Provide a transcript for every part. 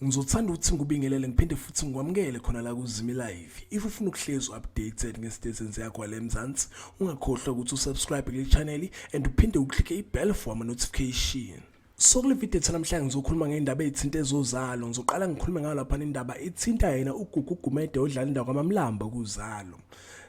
Ngizothanda ukuthi ngikubingelele ngiphinde futhi ngikwamukele khona la kuZimi Live. If ufuna ukuhlezi updated ngesitethi yakho la eMzansi, ungakhohlwa ukuthi usubscribe kule channel and uphinde uklikhe ibell for ama notification. So kule video namhlanje ngizokhuluma ngendaba ezithinta ezozalo. Ngizoqala ngikhulume ngayo lapha indaba ethinta yena uGugu Gumede odlala indawo kaMamlambo kuZalo.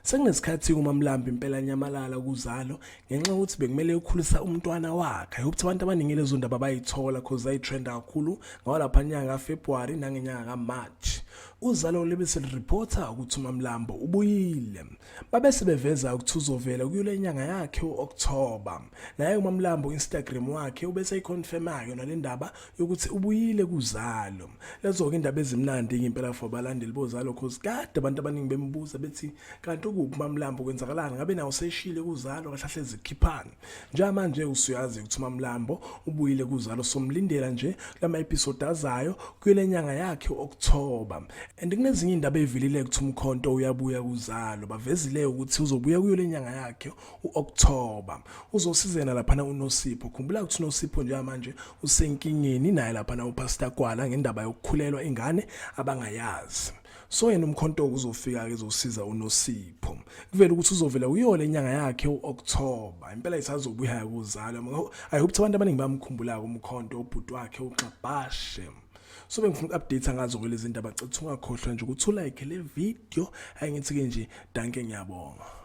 Sekunesikhathi uMamlambo impela nyamalala kuZalo ngenxa ukuthi bekumele ukhulisa umntwana wakhe. I hope abantu abaningi lezo ndaba bayithola cause ay trend kakhulu ngawo lapha nyanga kaFebruary nangenyanga kaMarch. Uzalo lebese reporter ukuthi uMamlambo ubuyile. Babe sebeveza ukuthi uzovela kuyole nyanga yakhe uOctober. Naye uMamlambo Instagram wakhe ubese iconfirmayo nalendaba yokuthi ubuyile kuZalo. Lezo ke indaba ezimnandi ngempela for balandeli boZalo cause kade abantu abaningi bembuza bethi kanti uMamlambo kwenzakalani ngabe nawo seshile kuZalo kahle ezikhiphana. Njengamanje usuyazi ukuthi uMamlambo ubuyile kuZalo somlindela nje lama episode azayo kuyole nyanga yakhe uOctober. And kunezinye indaba evilile ukuthi Mkhonto uyabuya kuZalo bavezile ukuthi uzobuya kuyole nyanga yakhe uOctober. Uzosizena lapha na uNosipho. Khumbula ukuthi uNosipho nje manje usenkingeni naye lapha na uPastor Kwala ngendaba yokukhulelwa ingane abangayazi. So yena Mkhonto uzofika ke uzosiza uNosipho. Kuvela ukuthi uzovela uyole nyanga yakhe uOctober. Impela isazobuya kuZalo. I hope abantu abaningi bamkhumbula uMkhonto ubhuti wakhe uXabashe. So bengifuna update ngazo kulezi ndaba cethu ungakhohlwa nje ukuthi ulike le video ayingithi ke nje danke ngiyabonga.